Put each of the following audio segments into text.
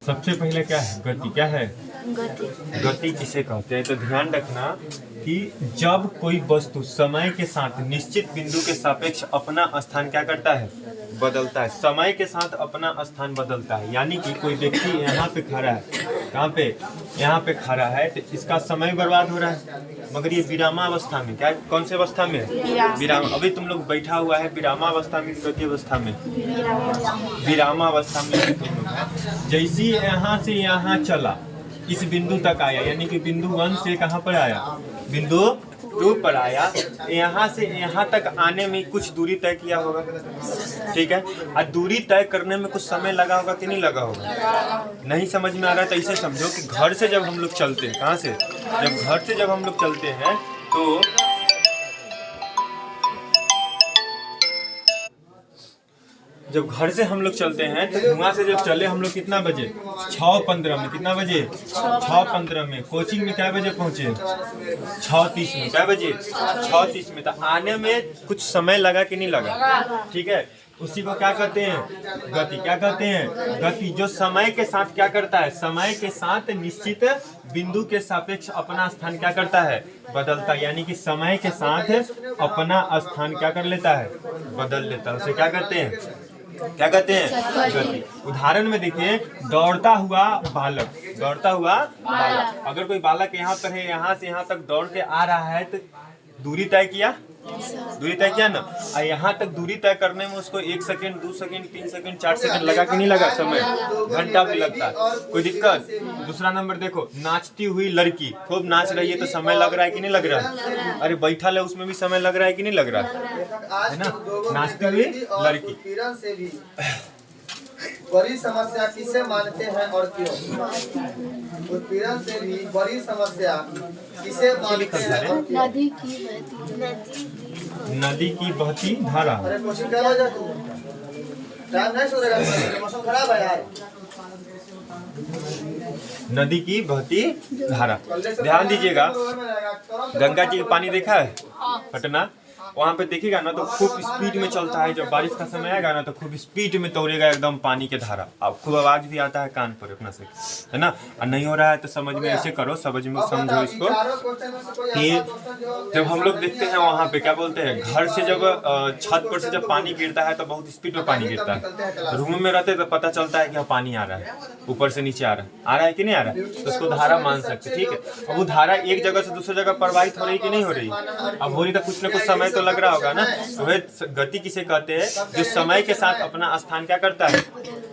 सबसे पहले क्या है गति। क्या है गति। गति किसे कहते हैं? तो ध्यान रखना कि जब कोई वस्तु समय के साथ निश्चित बिंदु के सापेक्ष अपना स्थान क्या करता है, बदलता है। समय के साथ अपना स्थान बदलता है, यानी कि कोई व्यक्ति यहाँ पे खड़ा है, कहाँ पे, यहाँ पे खड़ा है, तो इसका समय बर्बाद हो रहा है, मगर ये विरामावस्था में, क्या कौन से अवस्था में? विराम। अभी तुम लोग बैठा हुआ है विरामावस्था में, गति अवस्था में, विरामावस्था में तुम लोग। जैसे यहाँ से यहाँ चला, इस बिंदु तक आया, यानी कि बिंदु 1 से कहाँ पर आया, बिंदु 2 पर आया। यहाँ से यहाँ तक आने में कुछ दूरी तय किया होगा, ठीक है। और दूरी तय करने में कुछ समय लगा होगा कि नहीं लगा होगा? नहीं समझ में आ रहा है तो ऐसे समझो कि घर से जब हम लोग चलते हैं, कहाँ से, जब घर से जब हम लोग चलते हैं तो जब घर से हम लोग चलते हैं तो धुआं से जब चले हम लोग कितना बजे, 6:15 में। कितना बजे? 6:15 में। कोचिंग में क्या बजे पहुंचे? 6:30 में। क्या बजे? 6:30 में। तो आने में कुछ समय लगा कि नहीं लगा, ठीक है। उसी को क्या कहते हैं, गति। क्या कहते हैं? गति। जो समय के साथ क्या करता है, समय के साथ निश्चित बिंदु के सापेक्ष अपना स्थान क्या करता है, बदलता है। यानी कि समय के साथ अपना स्थान क्या कर लेता है, बदल लेता है। उसे क्या कहते हैं, क्या कहते हैं, गति। उदाहरण में देखिए, दौड़ता हुआ बालक, दौड़ता हुआ बालक। अगर कोई बालक यहाँ पर है, यहाँ से यहाँ तक दौड़ के आ रहा है तो दूरी तय किया, दूरी तय किया ना। और यहाँ तक दूरी तय करने में उसको 1 सेकंड, 2 सेकंड, 3 सेकंड, 4 सेकंड लगा कि नहीं लगा, समय, घंटा भी लगता है, कोई दिक्कत। दूसरा नंबर देखो, नाचती हुई लड़की खूब नाच रही है तो समय लग रहा है कि नहीं लग रहा है? अरे बैठा है उसमें भी समय लग रहा है कि नहीं लग रहा है ना। नाचती हुई लड़की। बड़ी समस्या किसे मानते हैं और क्यों? उत्पीड़न से भी बड़ी समस्या किसे मानते हैं और क्यों? नदी की बहती, नदी की बहती धारा। अरे कोशिश कर रहा तू, टाइम नहीं सुधरेगा, मौसम खराब है यार। नदी की बहती धारा। ध्यान दीजिएगा, गंगा जी का पानी देखा है पटना, वहाँ पे देखिएगा ना तो खूब स्पीड में चलता है। जब बारिश का समय आएगा ना तो खूब स्पीड में दौड़ेगा एकदम पानी के धारा। अब खूब आवाज भी आता है कान पर अपना से, है ना। और नहीं हो रहा है तो समझ में ऐसे करो, समझ में समझो इसको कि जब हम लोग देखते हैं वहाँ पे क्या बोलते हैं, घर से जब छत पर से जब पानी गिरता है तो बहुत स्पीड में पानी गिरता है। रूम में रहते तो पता चलता है कि पानी आ रहा है, ऊपर से नीचे आ रहा है कि नहीं आ रहा है, तो उसको धारा मान सकते, ठीक है। अब वो धारा एक जगह से दूसरी जगह प्रवाहित हो रही कि नहीं हो रही? अब हो रही तो कुछ ना कुछ समय तो लग रहा होगा ना। तो वह गति किसे कहते हैं, जो समय के साथ अपना स्थान क्या करता है,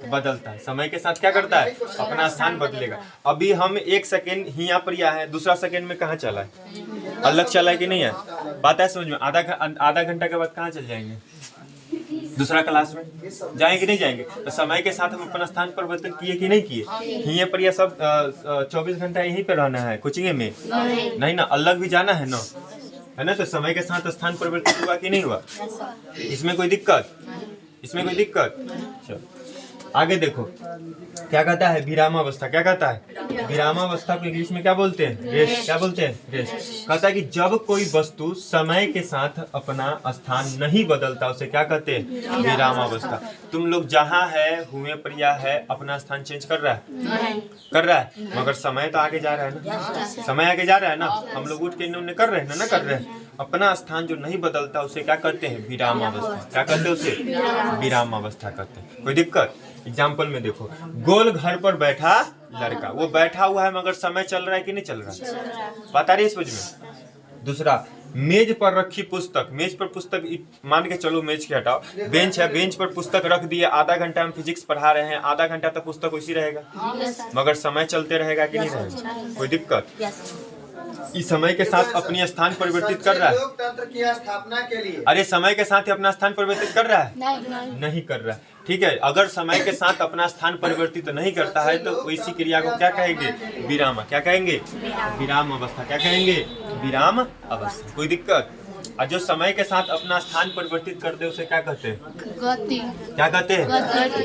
बदलता है। समय के साथ क्या करता है, अपना स्थान बदलेगा। अभी हम 1 सेकेंड यहाँ पर आए हैं, दूसरा सेकेंड में कहाँ चला है, अलग चला है कि नहीं है, बात है समझ में। आधा घंटा के बाद कहाँ चल जाएंगे, दूसरा क्लास में जाएंगे कि नहीं जाएंगे। तो समय के साथ हम अपना स्थान परिवर्तन किए कि नहीं किए? यहीं पर यह सब 24 घंटा यहीं पर रहना है कोचिंग में? नहीं ना, अलग भी जाना है ना, है ना। तो समय के साथ स्थान परिवर्तित हुआ कि नहीं हुआ? इसमें कोई दिक्कत, इसमें कोई दिक्कत। चलो आगे देखो, क्या कहता है, विरामावस्था। क्या कहता है, विरामावस्था को इंग्लिश में क्या बोलते हैं, रेस्ट। क्या बोलते हैं, रेस्ट। कहता है कि जब कोई वस्तु समय के साथ अपना स्थान नहीं बदलता उसे क्या कहते हैं, विरामावस्था। तुम लोग जहाँ है हुए प्रिया है, अपना स्थान चेंज कर रहा है, कर रहा है, मगर समय तो आगे जा रहा है ना, समय आगे जा रहा है ना। हम लोग उठ के इन्होंने कर रहे हैं ना, कर रहे हैं। अपना स्थान जो नहीं बदलता उसे क्या कहते हैं, विरामावस्था। क्या कहते हैं उसे, विरामावस्था कहते हैं। कोई दिक्कत? एग्जाम्पल में देखो, गोल घर पर बैठा लड़का, वो बैठा हुआ है मगर समय चल रहा है कि नहीं चल रहा है, बता रही है समझ में। दूसरा, मेज पर रखी पुस्तक, मेज पर पुस्तक मान के चलो, मेज के हटाओ, बेंच है, बेंच पर पुस्तक रख दिए। आधा घंटा हम फिजिक्स पढ़ा रहे हैं, आधा घंटा तक पुस्तक वैसी रहेगा, मगर समय चलते रहेगा कि नहीं रहेगा? कोई दिक्कत? इस समय के साथ अपनी स्थान परिवर्तित कर रहा है। लोकतंत्र की स्थापना के लिए, अरे समय के साथ ही अपना स्थान परिवर्तित कर रहा है, नहीं कर रहा है, ठीक है। अगर समय के साथ अपना स्थान परिवर्तित नहीं करता है तो वैसी क्रिया को क्या कहेंगे, विराम। क्या कहेंगे, विराम अवस्था। क्या कहेंगे, विराम अवस्था। कोई दिक्कत? और जो समय के साथ अपना स्थान परिवर्तित कर दे उसे क्या कहते हैं, गति। क्या कहते हैं,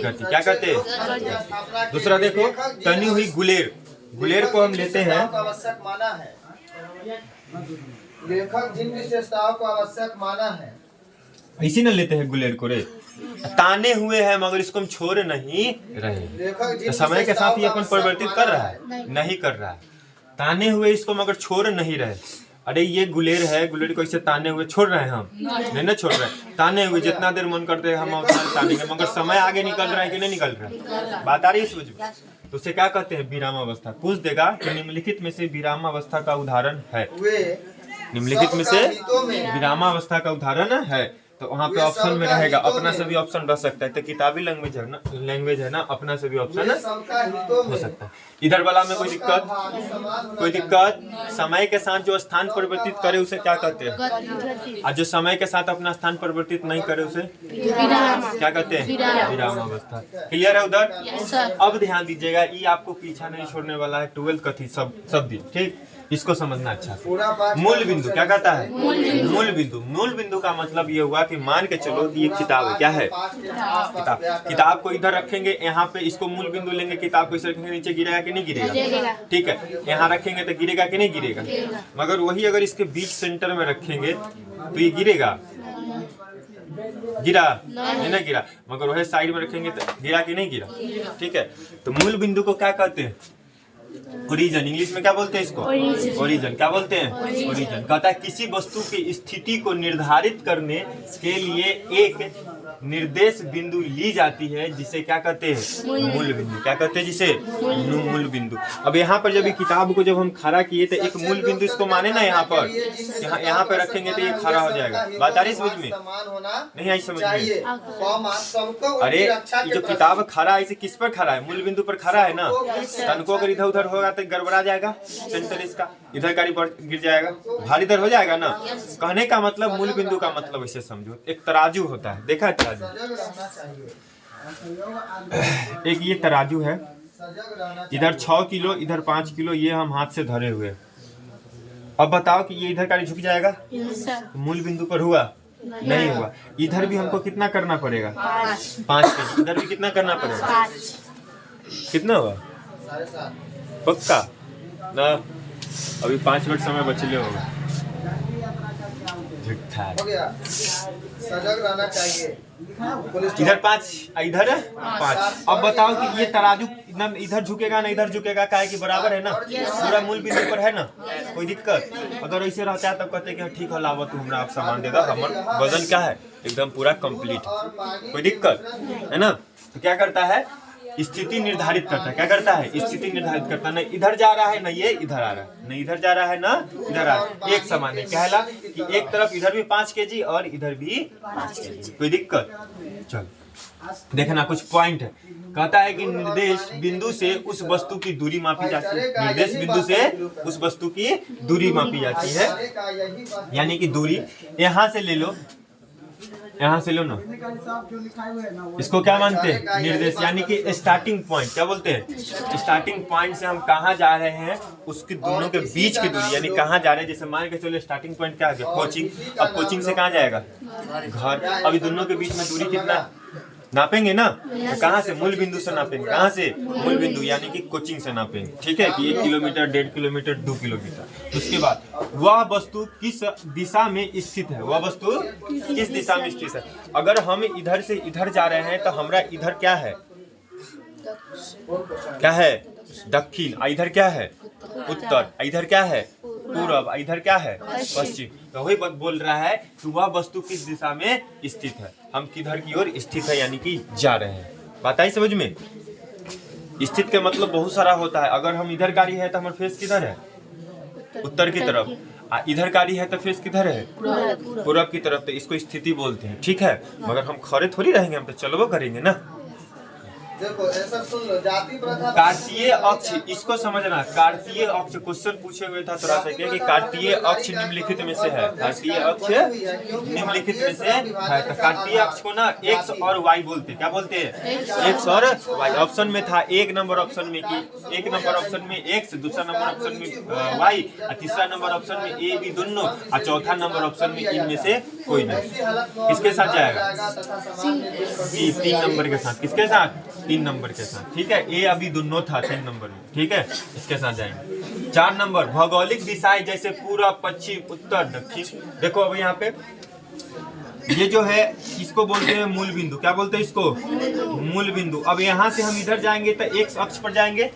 गति। क्या कहते हैं? दूसरा देखो, तनी हुई गुलेर। गुलेर को हम लेते हैं, आवश्यक माना है। लेखक जिन विशेषताओं को आवश्यक माना है, इसी न लेते हैं गुलेर को रे। ताने हुए हैं मगर इसको हम छोड़ नहीं रहे। लेखक जिन तो समय के साथ ही विशेषताओं अपन का परिवर्तित कर रहा है, नहीं कर रहा है। ताने हुए इसको मगर छोड़ नहीं रहे। अरे ये गुलेर है, गुलेर को इसे ताने हुए छोड़ रहे हैं हम? नहीं ना छोड़ रहे। ताने हुए जितना देर मन करते हैं हम उतना तानेंगे, मगर समय आगे निकल रहा है कि नहीं निकल रहा है? बात आ रही है समझ में? तो उसे क्या कहते हैं? विरामावस्था। पूछ देगा कि निम्नलिखित में से विरामावस्था का उदाहरण है। निम्नलिखित में से विरामावस्था का उदाहरण है, तो वहाँ पे ऑप्शन में रहेगा। अपना से भी ऑप्शन रह सकता है, तो किताबी लैंग्वेज है ना, अपना से भी ऑप्शन हो सकता है। इधर वाला में कोई दिक्कत? कोई दिक्कत? समय के साथ जो स्थान परिवर्तित करे उसे क्या कहते हैं? और जो समय के साथ अपना स्थान परिवर्तित नहीं करे उसे क्या कहते हैं? विरामावस्था। क्लियर है उधर? अब ध्यान दीजिएगा, ये आपको पीछा नहीं छोड़ने वाला है। 12th कथित शब्द, ठीक, इसको समझना अच्छा से। मूल बिंदु क्या कहता है? मूल बिंदु। मूल बिंदु का मतलब ये हुआ कि मान के चलो कि ये किताब है, क्या है? किताब को इधर रखेंगे, यहाँ पे इसको मूल बिंदु लेंगे, किताब को इसे रखेंगे, नीचे गिरेगा कि नहीं गिरेगा? ठीक है, यहाँ रखेंगे तो गिरेगा कि नहीं गिरेगा? मगर वही अगर इसके बीच सेंटर में रखेंगे तो ये गिरेगा? गिरा नहीं ना गिरा। मगर वही साइड में रखेंगे तो गिरा कि नहीं गिरा? ठीक है, तो मूल बिंदु को क्या कहते हैं? ओरिजिन। इंग्लिश में क्या बोलते हैं इसको? ओरिजिन। क्या बोलते हैं? ओरिजिन। कहता है किसी वस्तु की स्थिति को निर्धारित करने के लिए एक निर्देश बिंदु ली जाती है, जिसे क्या कहते हैं? मूल बिंदु। क्या कहते हैं जिसे? मूल बिंदु। अब यहाँ पर जब किताब को जब हम खड़ा किए तो एक मूल बिंदु इसको माने ना, यहाँ पर यहाँ पे रखेंगे तो ये खड़ा हो जाएगा। बात आ रही समझ में? नहीं आई समझ में? अरे ये जो किताब खड़ा है, इसे किस पर खड़ा है? मूल बिंदु पर खड़ा है ना। तनको अगर इधर उधर होगा तो गड़बड़ा जाएगा सेंटर इसका, इधर गाड़ी पर गिर जाएगा, भारी इधर हो जाएगा ना। कहने का मतलब मूल बिंदु का मतलब इसे समझो, एक तराजू होता है, देखा है तराजू? एक ये तराजू है, इधर 6 किलो इधर 5 किलो, ये हम हाथ से धरे हुए। अब बताओ कि ये इधर गाड़ी झुक जाएगा? मूल बिंदु पर हुआ? नहीं हुआ। इधर भी हमको कितना करना पड़ेगा? 5 किलो। इधर भी कितना करना पड़ेगा? कितना हुआ? पक्का ना? अभी 5 मिनट समय बचले होगा। हो गया, सजग रहना चाहिए। इधर 5 इधर 5। अब बताओ कि ये तराजू इधर झुकेगा ना इधर झुकेगा? काहे कि बराबर है ना, पूरा मूल बिंदु पर है ना। कोई दिक्कत? अगर ऐसे रहता है तब कहते कि ठीक है लावत हमरा आप सामान दे दो, हमर वजन क्या है एकदम पूरा कंप्लीट। कोई दिक्कत है ना? तो क्या करता है? स्थिति निर्धारित करता है। क्या करता है? स्थिति निर्धारित करता है। नहीं इधर जा रहा है ना, ये इधर आ रहा है, नहीं इधर जा रहा है ना इधर आ रहा है, एक समान है। क्या है कि एक तरफ इधर भी 5 kg और इधर भी 5 kg। कोई दिक्कत? चलो देखना कुछ पॉइंट है। कहता है कि निर्देश बिंदु से उस वस्तु की दूरी मापी जाती है। निर्देश बिंदु से उस वस्तु की दूरी मापी जाती है, यानी कि दूरी यहाँ से ले लो, यहाँ से लो ना, इसको क्या मानते हैं? निर्देश, यानी कि स्टार्टिंग पॉइंट। क्या बोलते हैं? स्टार्टिंग पॉइंट से हम कहाँ जा रहे हैं उसकी दोनों के बीच की दूरी, यानी कहाँ जा रहे हैं। जैसे मान के चलो स्टार्टिंग पॉइंट क्या है? कोचिंग। अब कोचिंग से कहाँ जाएगा? घर। अभी दोनों के बीच में दूरी कितना नापेंगे ना, तो कहाँ से? मूल बिंदु से नापेंगे। कहाँ से? मूल बिंदु, यानी कि कोचिंग से नापेंगे। ठीक है कि 1 किलोमीटर 1.5 किलोमीटर 2 किलोमीटर। उसके बाद वह वस्तु किस दिशा में स्थित है? वह वस्तु किस दिशा में स्थित है? अगर हम इधर से इधर जा रहे हैं तो हमरा इधर क्या है? क्या है? दक्षिण। इधर क्या है? उत्तर। इधर क्या है? पूर्व। इधर क्या है? पश्चिम। तो वही बोल रहा है कि वह वस्तु किस दिशा में स्थित है, हम किधर की ओर स्थित है, यानी कि जा रहे हैं। बात आई समझ में? स्थित का मतलब बहुत सारा होता है। अगर हम इधर गाड़ी है तो हमारा फेस किधर है? उत्तर की तरफ। इधर गाड़ी है तो फेस किधर है? पूर्व की तरफ। तो इसको स्थिति बोलते हैं। ठीक है, मगर हम खड़े थोड़ी रहेंगे, हम तो चलबो करेंगे ना। देखो ऐसा सुन लो, जाति प्रथा। कार्तीय अक्ष, इसको समझना। कार्तीय अक्ष क्वेश्चन पूछे हुए था थोड़ा सा कि कार्तीय अक्ष निम्नलिखित में से है। कार्तीय अक्ष निम्नलिखित में से है। तो कार्तीय अक्ष को ना एक्स और वाई बोलते हैं। क्या बोलते हैं? एक्स और वाई। ऑप्शन में था 1 नंबर ऑप्शन में कि 1 नंबर ऑप्शन में एक्स, दूसरा नंबर ऑप्शन में वाई, और तीसरा नंबर ऑप्शन में ए बी दोनों, और चौथा नंबर ऑप्शन में इनमें से कोई नहीं। किसके साथ जाएगा? 3 नंबर के साथ। किसके साथ? 3 नंबर के साथ। ठीक है, ए अभी दोनों था 3 नंबर में। ठीक है, इसके साथ जाएंगे। 4 नंबर भौगोलिक दिशाएं जैसे पूर्व, पश्चिम, उत्तर, दक्षिण। देखो अब यहाँ पे ये जो है इसको बोलते हैं मूल बिंदु। क्या बोलते हैं इसको? मूल बिंदु। अब यहाँ से हम इधर जाएंगे तो एक्स अक्ष पर जाएंगे,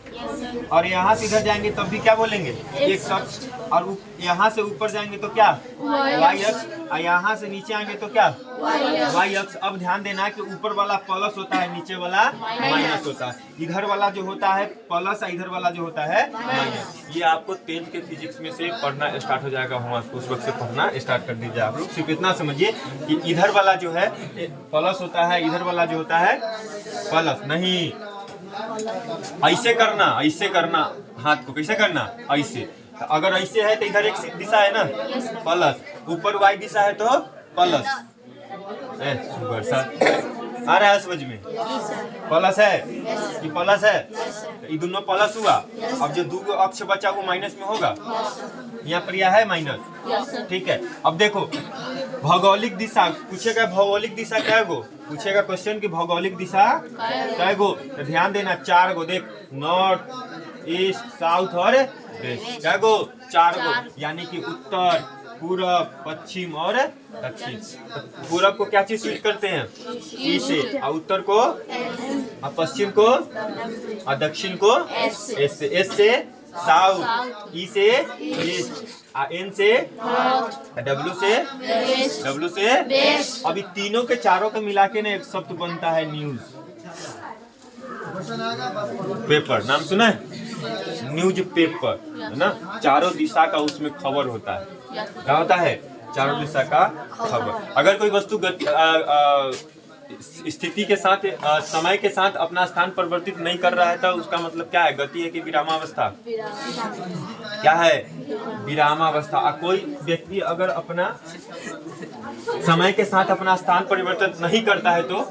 और यहाँ से इधर जाएंगे तब भी क्या बोलेंगे? एक्स अक्ष। और यहाँ से ऊपर जाएंगे तो क्या? वाई अक्ष। और यहाँ से नीचे आएंगे तो क्या? वाई अक्ष। अब ध्यान देना कि ऊपर वाला प्लस होता है, नीचे वाला माइनस होता है। इधर वाला जो होता है प्लस, इधर वाला जो होता है माइनस। ये आपको 10th के फिजिक्स में से पढ़ना स्टार्ट हो जाएगा, उस वक्त से पढ़ना स्टार्ट कर दीजिए आप लोग। सिर्फ इतना समझिए कि इधर वाला जो है प्लस होता है, इधर वाला जो होता है प्लस नहीं। ऐसे करना, ऐसे करना हाथ को। कैसे करना? ऐसे। अगर ऐसे है तो इधर एक दिशा है ना प्लस, ऊपर वाई दिशा है तो प्लस। आ रहा है समझ में? प्लस है कि प्लस है? ये दोनों प्लस हुआ। अब जो दो अक्ष बचा वो माइनस में होगा। यहाँ पर यह है माइनस। ठीक है। अब देखो भौगोलिक दिशा पूछेगा, भौगोलिक दिशा क्या गो पूछेगा क्वेश्चन की भौगोलिक दिशा क्या गो? तो ध्यान देना 4 गो। देख, नॉर्थ, ईस्ट, साउथ और वेस्ट। क्या गो? 4 गो। यानी कि उत्तर, पूरब, पश्चिम और दक्षिण। पूरब को क्या चीज स्वीट करते हैं? ई से। और उत्तर को, और पश्चिम को, और दक्षिण को एस से। एस से साउथ, ई से ईस्ट, एन से डब्ल्यू से अभी तीनों के चारों के मिला के ना एक शब्द बनता है न्यूज पेपर। नाम सुना है? न्यूज पेपर है ना। चारों दिशा का उसमें खबर होता है। क्या होता है? चारों दिशा का खबर। अगर कोई वस्तु स्थिति के साथ, समय के साथ अपना स्थान परिवर्तित नहीं कर रहा है तो उसका मतलब क्या है? गति है कि विरामावस्था? क्या है? विरामावस्था। कोई व्यक्ति अगर अपना समय के साथ अपना स्थान परिवर्तित नहीं करता है तो,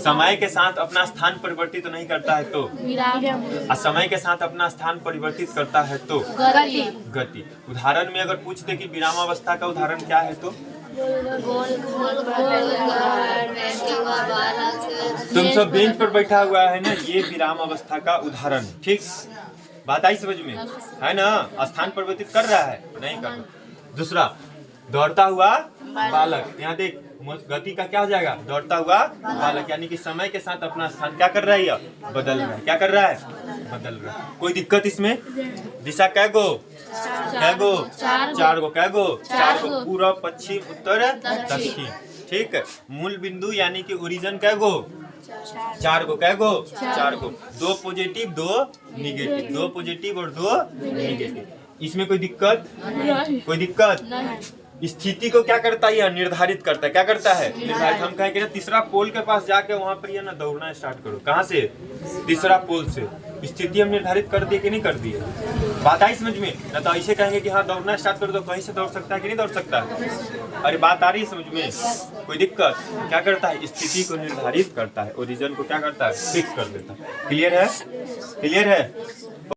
समय के साथ अपना स्थान परिवर्तित नहीं करता है तो, और समय के साथ अपना स्थान परिवर्तित करता है तो गति। उदाहरण में अगर पूछते कि विरामावस्था का उदाहरण क्या है तो तुम सब बेंच पर बैठा हुआ है ना, ये विराम अवस्था का उदाहरण। ठीक, बात आई समझ में? है ना। स्थान परिवर्तित कर रहा है? नहीं कर रहा। दूसरा, दौड़ता हुआ बालक। यहाँ देख, गति का क्या हो जाएगा? दौड़ता हुआ बालक। यानी कि समय के साथ अपना स्थान क्या कर रहा है? बदल रहा है। क्या कर रहा है? बदल रहा है। कोई दिक्कत इसमें? दिशा कै गो? 4 गो। कै गो? 4 गो। पूरब, पश्चिम, उत्तर, दक्षिण। ठीक है। मूल बिंदु यानी कि ओरिजिन कै गो? 4 गो। कै गो? 4 गो। 2 पॉजिटिव 2 निगेटिव, 2 पॉजिटिव और 2 निगेटिव। इसमें कोई दिक्कत? कोई दिक्कत? स्थिति को क्या करता है? निर्धारित करता है। क्या करता है? निर्धारित। हम कहेंगे ना तीसरा पोल के पास जाके वहां पर ये ना दौड़ना स्टार्ट करो। कहाँ से? तीसरा पोल से। स्थिति हम निर्धारित कर दिए कि नहीं कर दिए? बात आई समझ में? ना तो ऐसे कहेंगे कि हाँ दौड़ना स्टार्ट कर दो, कहीं से दौड़ सकता है कि नहीं दौड़ सकता है? अरे बात आ रही है समझ में? कोई दिक्कत? क्या करता है? स्थिति को निर्धारित करता है। ओरिजिन को क्या करता है? फिक्स कर देता है। क्लियर है? क्लियर है?